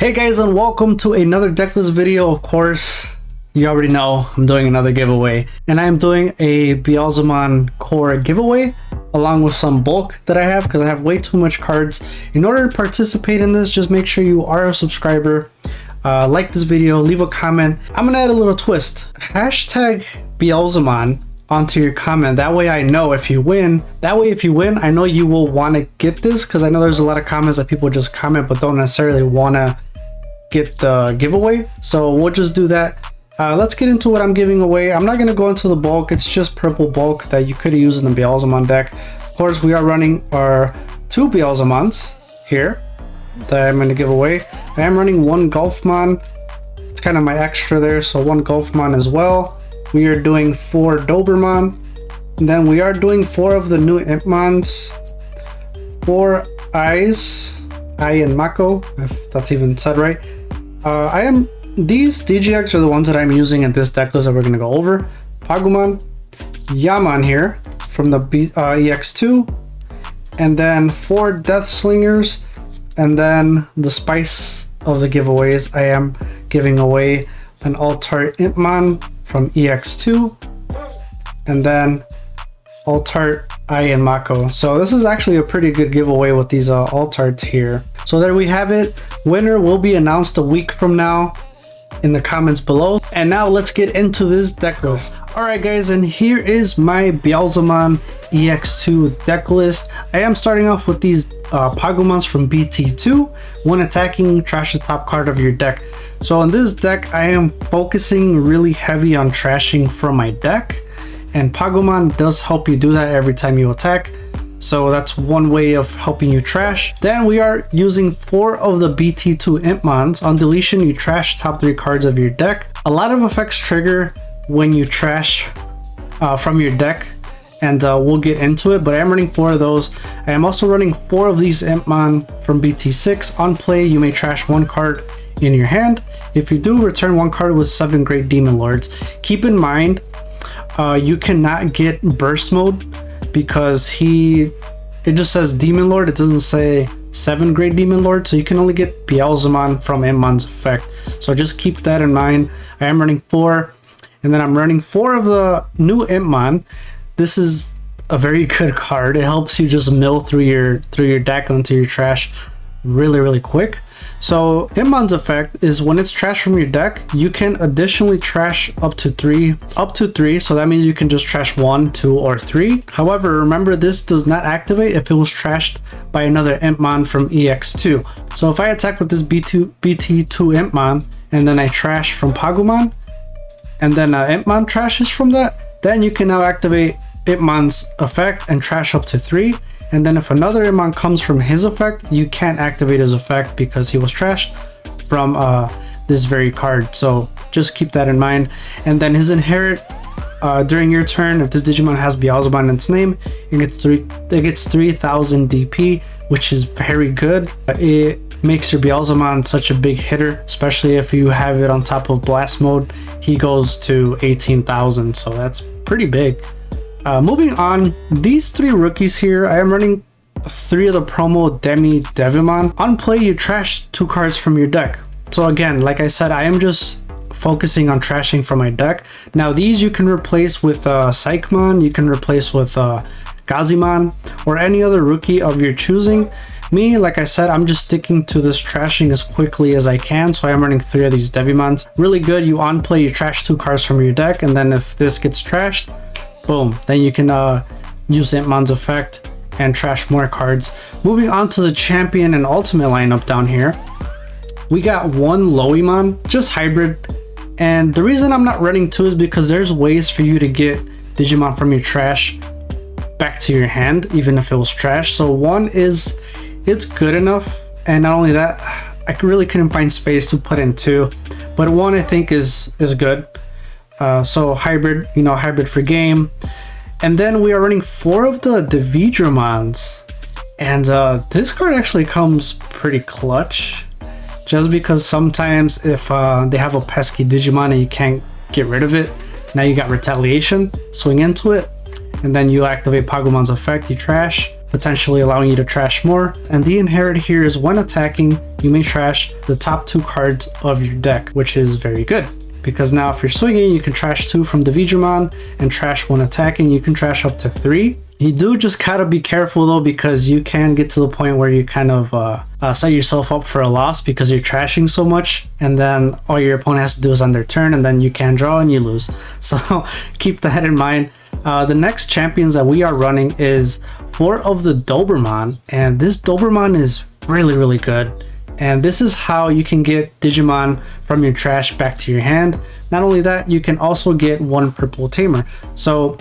Hey guys, and welcome to another DeckList video. Of course, you already know I'm doing another giveaway, and I am doing a Beelzemon core giveaway along with some bulk that I have because I have way too much cards. In order to participate in this, just make sure you are a subscriber, like this video, leave a comment. I'm gonna add a little twist. Hashtag Beelzemon onto your comment. That way I know if you win. That way if you win, I know you will want to get this, because I know there's a lot of comments that people just comment but don't necessarily want to get the giveaway. So we'll just do that. Let's get into what I'm giving away. I'm not going to go into the bulk. It's just purple bulk that you could use in the Beelzemon deck. Of course, we are running our two Beelzemons here that I'm going to give away. I am running one Golfmon. It's kind of my extra there, so one Golfmon as well. We are doing 4 Dobermon, and then we are doing 4 of the new Impmons, 4 Eyes, Ai and Mako, if that's even said right. These DGX are the ones that I'm using in this deck list that we're going to go over. Pagumon, Yaman here from the EX2, and then 4 Death Slingers, and then the spice of the giveaways, I am giving away an Altart Impmon from EX2, and then Altart Ai and Mako. So this is actually a pretty good giveaway with these Altarts here. So there we have it. Winner will be announced a week from now in the comments below. And now let's get into this deck list. Alright guys, and here is my Beelzemon EX2 deck list. I am starting off with these Pagumons from BT2. When attacking, trash the top card of your deck. So in this deck, I am focusing really heavy on trashing from my deck, and Pagumon does help you do that every time you attack. So that's one way of helping you trash. Then we are using 4 of the BT2 Impmons. On deletion, you trash top 3 cards of your deck. A lot of effects trigger when you trash from your deck, and we'll get into it, but I am running 4 of those. I am also running 4 of these Impmon from BT6. On play, you may trash 1 card in your hand. If you do, return 1 card with 7 Great Demon Lords. Keep in mind, you cannot get Burst Mode because it just says Demon Lord. It doesn't say 7 Great Demon Lords, so you can only get Beelzemon from Impmon's effect. So just keep that in mind. I am running 4, and then I'm running 4 of the new Impmon. This is a very good card. It helps you just mill through your deck onto your trash really quick. So Impmon's effect is when it's trashed from your deck, you can additionally trash up to 3. So that means you can just trash 1, 2, or 3. However, remember, this does not activate if it was trashed by another Impmon from EX2. So if I attack with this BT2 Impmon and then I trash from Pagumon, and then Impmon trashes from that, then you can now activate Impmon's effect and trash up to 3. And then if another Impmon comes from his effect, you can't activate his effect because he was trashed from this very card. So just keep that in mind. And then his inherit, during your turn, if this Digimon has Beelzemon in its name, it gets 3000 DP, which is very good. It makes your Beelzemon such a big hitter, especially if you have it on top of Blast Mode. He goes to 18,000, so that's pretty big. Moving on, these 3 rookies here, I am running 3 of the promo Digimon. On play, you trash 2 cards from your deck. So again, like I said, I am just focusing on trashing from my deck. Now these you can replace with Psychmon, you can replace with Gazimon, or any other rookie of your choosing. Me, like I said, I'm just sticking to this trashing as quickly as I can, so I'm running 3 of these Digimons. Really good. You on play, you trash 2 cards from your deck, and then if this gets trashed, boom, then you can use Impmon's effect and trash more cards. Moving on to the champion and ultimate lineup down here, we got 1 Loimon, just hybrid. And the reason I'm not running 2 is because there's ways for you to get Digimon from your trash back to your hand, even if it was trash. So 1 is, it's good enough, and not only that, I really couldn't find space to put in 2, but 1 I think is good. So hybrid, hybrid for game. And then we are running 4 of the Digimons, and this card actually comes pretty clutch, just because sometimes if they have a pesky Digimon and you can't get rid of it, now you got Retaliation, swing into it, and then you activate Pagumon's effect, you trash, potentially allowing you to trash more. And the inherit here is when attacking, you may trash the top 2 cards of your deck, which is very good. Because now if you're swinging, you can trash 2 from the Digimon and trash 1 attacking. You can trash up to 3. You do just gotta be careful though, because you can get to the point where you kind of set yourself up for a loss because you're trashing so much, and then all your opponent has to do is on their turn, and then you can draw and you lose. So keep that in mind. The next champions that we are running is 4 of the Doberman, and this Doberman is really good. And this is how you can get Digimon from your trash back to your hand. Not only that, you can also get 1 purple tamer. So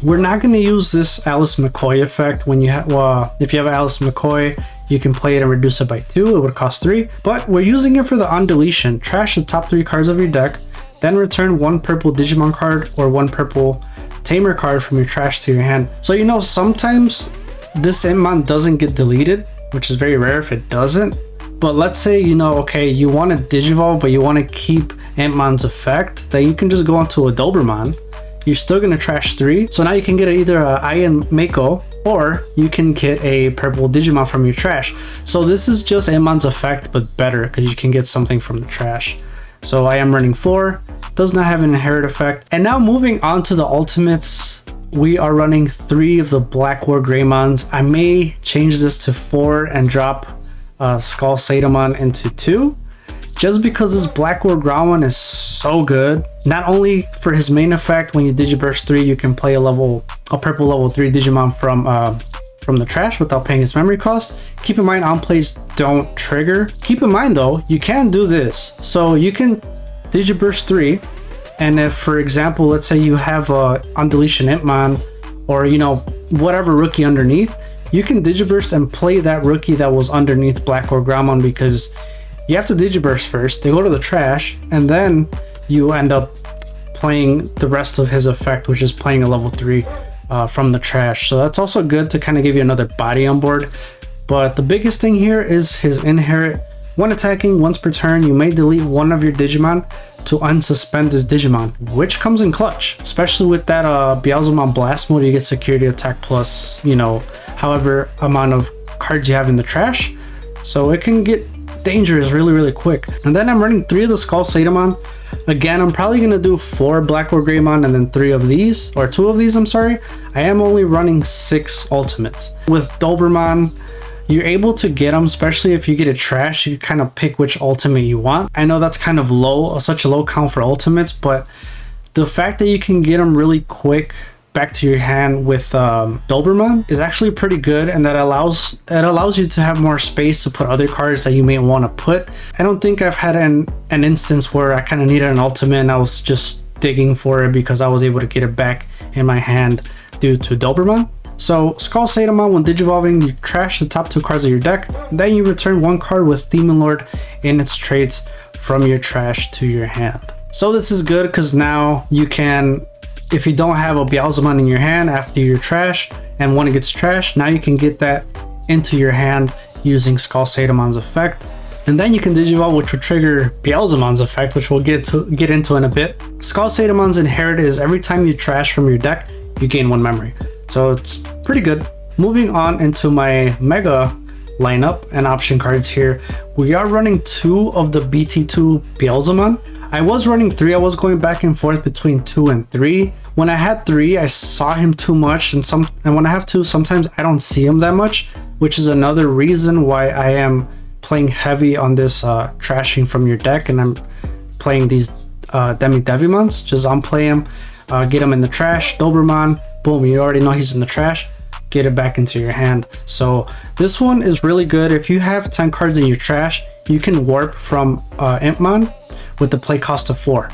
we're not going to use this Alice McCoy effect. When you have, if you have Alice McCoy, you can play it and reduce it by 2. It would cost 3. But we're using it for the on deletion. Trash the top 3 cards of your deck, then return 1 purple Digimon card or 1 purple tamer card from your trash to your hand. So you know, sometimes this Digimon doesn't get deleted, which is very rare if it doesn't. But let's say, you know, okay, you want to Digivolve, but you want to keep Antmon's effect, then you can just go onto a Doberman. You're still going to trash 3. So now you can get either a Ian Mako, or you can get a purple Digimon from your trash. So this is just Antmon's effect, but better, because you can get something from the trash. So I am running 4, does not have an inherit effect. And now moving on to the ultimates, we are running 3 of the Black War Greymons. I may change this to 4 and drop Skull Satamon into 2, just because this Black War Greymon is so good. Not only for his main effect, when you Digiburst 3, you can play a purple level 3 Digimon from the trash without paying its memory cost. Keep in mind, on plays don't trigger. Keep in mind though, you can do this. So you can Digiburst 3, and if, for example, let's say you have a on deletion Antmon, or you know, whatever rookie underneath, you can Digiburst and play that rookie that was underneath Black War Greymon, because you have to Digiburst first, they go to the trash, and then you end up playing the rest of his effect, which is playing a level 3 from the trash. So that's also good to kind of give you another body on board. But the biggest thing here is his inherit. When attacking once per turn, you may delete 1 of your Digimon to unsuspend this Digimon, which comes in clutch, especially with that Beelzemon Blast mode. You get security attack plus, you know, however amount of cards you have in the trash. So it can get dangerous really quick. And then I'm running 3 of the Skull Satamon. Again, I'm probably gonna do 4 Black War Greymon and then 3 of these, or 2 of these, I'm sorry. I am only running 6 ultimates. With Doberman, you're able to get them, especially if you get a trash, you can kind of pick which ultimate you want. I know that's kind of low, such a low count for ultimates, but the fact that you can get them really quick back to your hand with Doberman is actually pretty good, and that allows you to have more space to put other cards that you may want to put. I don't think I've had an instance where I kind of needed an ultimate and I was just digging for it because I was able to get it back in my hand due to Doberman. So Skull Satamon, when Digivolving, you trash the top 2 cards of your deck, then you return 1 card with Demon Lord in its traits from your trash to your hand. So this is good because now you can, if you don't have a Beelzemon in your hand after your trash and when it gets trashed, now you can get that into your hand using Skull Satamon's effect. And then you can Digivolve, which will trigger Beelzemon's effect, which we'll get into in a bit. Skull Satamon's inherit is every time you trash from your deck, you gain 1 memory. So it's pretty good. Moving on into my Mega lineup and option cards here, we are running 2 of the BT2 Beelzemon. I was running 3, I was going back and forth between 2 and 3. When I had 3, I saw him too much, and when I have 2, sometimes I don't see him that much, which is another reason why I am playing heavy on this trashing from your deck, and I'm playing these Devimons. Just unplay him, get him in the trash, Doberman, boom, you already know he's in the trash, get it back into your hand. So this one is really good. If you have 10 cards in your trash, you can warp from Antmon with the play cost of 4.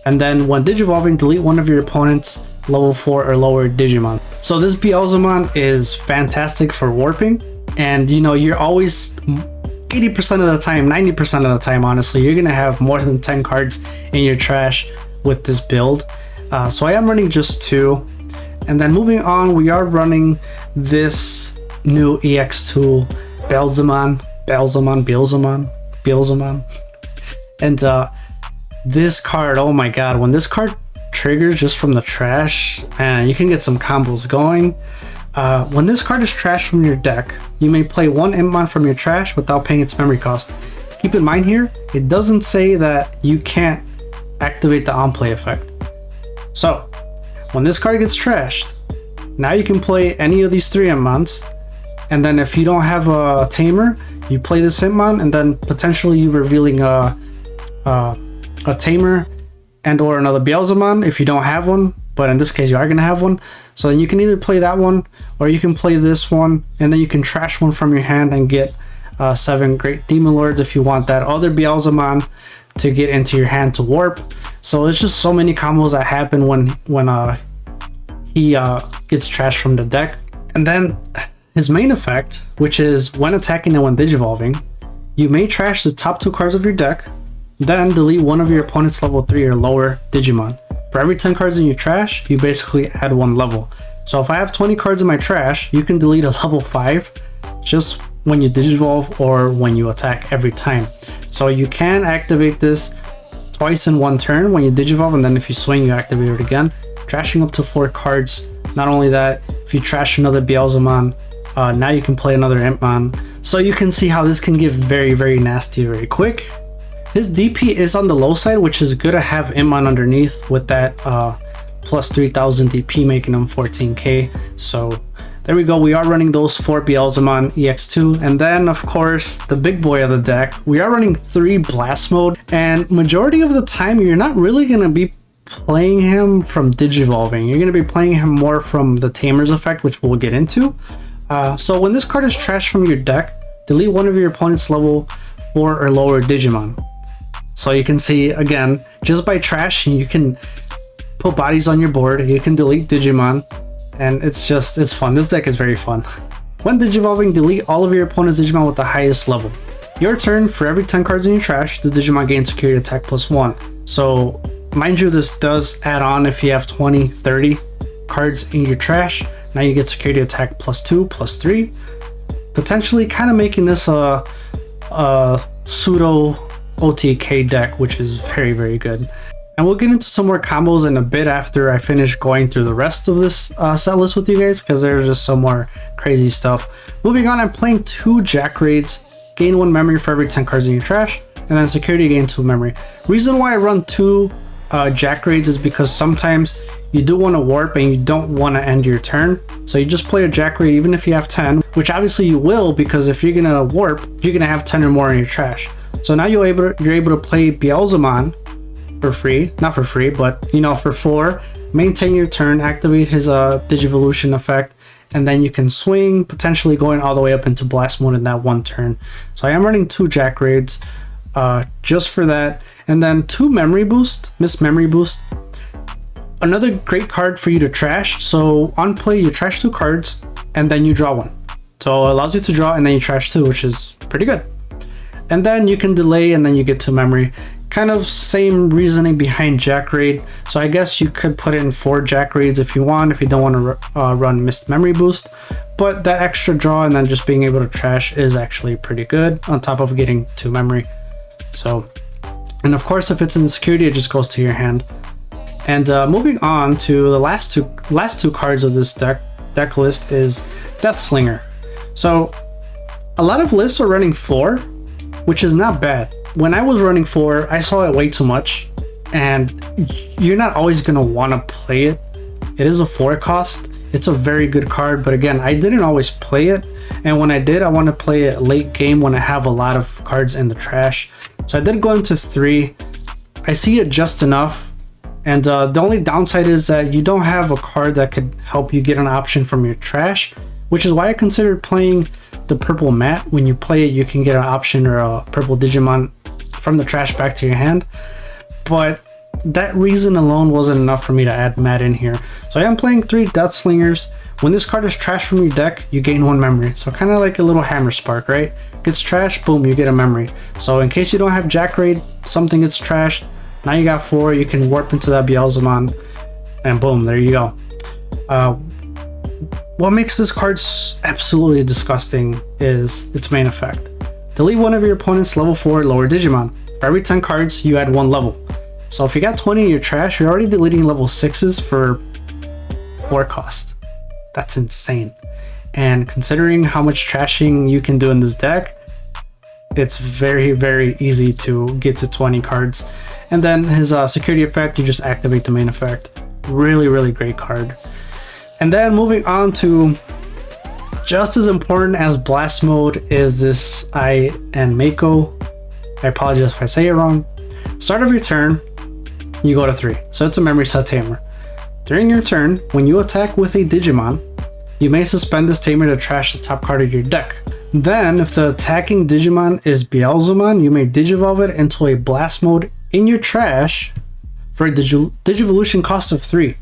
And then when Digivolving, delete 1 of your opponent's level 4 or lower Digimon. So this Beelzemon is fantastic for warping, and you know, you're always 80% of the time, 90% of the time, honestly, you're gonna have more than 10 cards in your trash with this build. So I am running just 2. And then moving on, we are running this new EX2 Beelzemon. And this card, oh my god, when this card triggers just from the trash, and you can get some combos going. When this card is trashed from your deck, you may play one Digimon from your trash without paying its memory cost. Keep in mind here, it doesn't say that you can't activate the on-play effect. So, when this card gets trashed, now you can play any of these 3 Digimons, and then if you don't have a tamer, you play this Digimon, and then potentially you revealing a tamer and or another Beelzemon if you don't have one, but in this case you are going to have one. So then you can either play that one, or you can play this one, and then you can trash one from your hand and get 7 Great Demon Lords if you want that other Beelzemon to get into your hand to warp. So it's just so many combos that happen when he gets trashed from the deck. And then his main effect, which is when attacking and when digivolving, you may trash the top 2 cards of your deck, then delete one of your opponent's level 3 or lower Digimon. For every 10 cards in your trash, you basically add 1 level. So if I have 20 cards in my trash, you can delete a level 5 just when you digivolve or when you attack every time. So you can activate this twice in 1 turn when you digivolve, and then if you swing, you activate it again, trashing up to 4 cards. Not only that, if you trash another Beelzemon, now you can play another Impmon. So you can see how this can get very, very nasty very quick. His DP is on the low side, which is good to have Impmon underneath with that plus 3000 DP, making him 14k. So there we go, we are running those 4 Beelzemon EX2. And then of course, the big boy of the deck, we are running 3 Blast Mode, and majority of the time you're not really going to be playing him from digivolving. You're going to be playing him more from the Tamer's effect, which we'll get into. So when this card is trashed from your deck, delete one of your opponent's level 4 or lower Digimon. So you can see, again, just by trashing, you can put bodies on your board, you can delete Digimon, and it's fun. This deck is very fun. When digivolving, delete all of your opponent's Digimon with the highest level. Your turn, for every 10 cards in your trash, the Digimon gains security attack +1. So mind you, this does add on if you have 20, 30 cards in your trash. Now you get security attack +2, +3, potentially kind of making this a pseudo OTK deck, which is very, very good. And we'll get into some more combos in a bit after I finish going through the rest of this set list with you guys, because there's just some more crazy stuff. Moving on, I'm playing 2 Jack Raids, gain 1 memory for every 10 cards in your trash, and then security gain 2 memory. Reason why I run 2 Jack Raids is because sometimes you do want to warp and you don't want to end your turn. So you just play a Jack Raid even if you have 10, which obviously you will, because if you're going to warp, you're going to have 10 or more in your trash. So now you're able to play Beelzemon for free, not for free, but you know, for 4, maintain your turn, activate his Digivolution effect, and then you can swing, potentially going all the way up into Blast Mode in that 1 turn. So I am running 2 Jack Raids just for that, and then 2 Memory Boost, Miss Memory Boost. Another great card for you to trash. So on play, you trash 2 cards and then you draw 1. So it allows you to draw and then you trash 2, which is pretty good. And then you can delay and then you get 2 memory. Kind of same reasoning behind Jack Raid. So I guess you could put in 4 Jack Raids if you want, if you don't want to run Missed Memory Boost. But that extra draw and then just being able to trash is actually pretty good, on top of getting 2 memory. So, and of course, if it's in the security, it just goes to your hand. And moving on to the last two cards of this deck list is Deathslinger. So a lot of lists are running 4, which is not bad. When I was running 4, I saw it way too much, and you're not always gonna want to play it. It is a 4 cost. It's a very good card, but again, I didn't always play it, and when I did, I want to play it late game when I have a lot of cards in the trash. So I did go into 3. I see it just enough. And the only downside is that you don't have a card that could help you get an option from your trash, which is why I considered playing the purple mat. When you play it, you can get an option or a purple Digimon from the trash back to your hand. But that reason alone wasn't enough for me to add mat in here. So I am playing 3 Deathslingers. When this card is trashed from your deck, you gain 1 memory. So kind of like a little hammer spark, right? Gets trashed, boom, you get a memory. So in case you don't have Jack Raid, something gets trashed, now you got 4, you can warp into that Beelzemon, and boom, there you go. What makes this card absolutely disgusting is its main effect. Delete one of your opponent's level 4 lower Digimon. For every 10 cards, you add 1 level. So if you got 20 in your trash, you're already deleting level 6s for 4 cost. That's insane. and considering how much trashing you can do in this deck, it's very, very easy to get to 20 cards. And then his security effect, you just activate the main effect. Really, really great card. And then moving on to just as important as Blast Mode is this I and Mako. I apologize if I say it wrong. Start of your turn, you go to 3. So it's a memory set tamer. During your turn, when you attack with a Digimon, you may suspend this tamer to trash the top card of your deck. Then, if the attacking Digimon is Beelzemon, you may Digivolve it into a Blast Mode in your trash for a Digivolution cost of 3.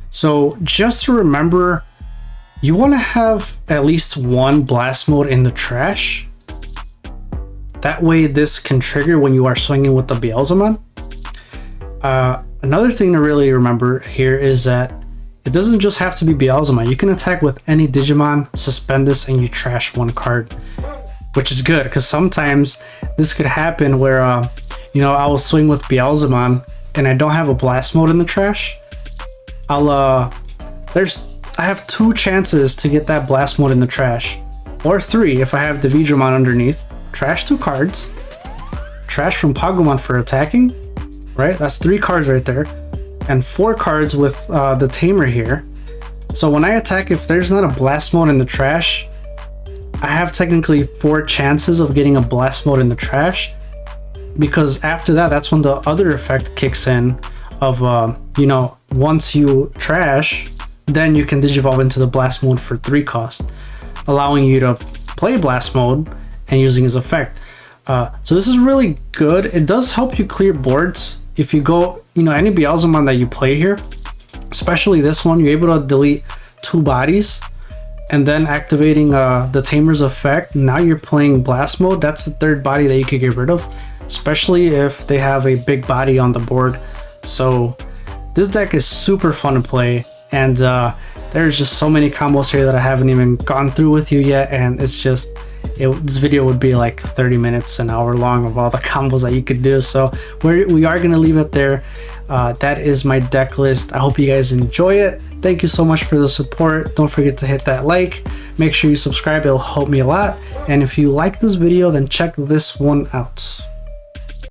So just to remember, you want to have at least one Blast Mode in the trash. That way this can trigger when you are swinging with the Beelzemon. Another thing to really remember here is that it doesn't just have to be Beelzemon. You can attack with any Digimon, suspend this, and you trash one card, which is good because sometimes this could happen where, I will swing with Beelzemon and I don't have a Blast Mode in the trash. I have 2 chances to get that Blast Mode in the trash, or 3 if I have the Digimon underneath. Trash 2 cards, trash from Pagumon for attacking, right? That's 3 cards right there, and 4 cards with the Tamer here. So when I attack, if there's not a Blast Mode in the trash, I have technically 4 chances of getting a Blast Mode in the trash, because after that, that's when the other effect kicks in of, once you trash, then you can Digivolve into the Blast Mode for 3 cost, allowing you to play Blast Mode and using his effect. So this is really good. It does help you clear boards. If you go, any Beelzemon that you play here, especially this one, you're able to delete 2 bodies and then activating the Tamer's effect. Now you're playing Blast Mode. That's the 3rd body that you could get rid of, especially if they have a big body on the board. So this deck is super fun to play, and there's just so many combos here that I haven't even gone through with you yet, and it's just this video would be like 30 minutes, an hour long of all the combos that you could do. So we are going to leave it there. That is my deck list. I hope you guys enjoy it. Thank you so much for the support. Don't forget to hit that like. Make sure you subscribe. It'll help me a lot. And if you like this video, then check this one out.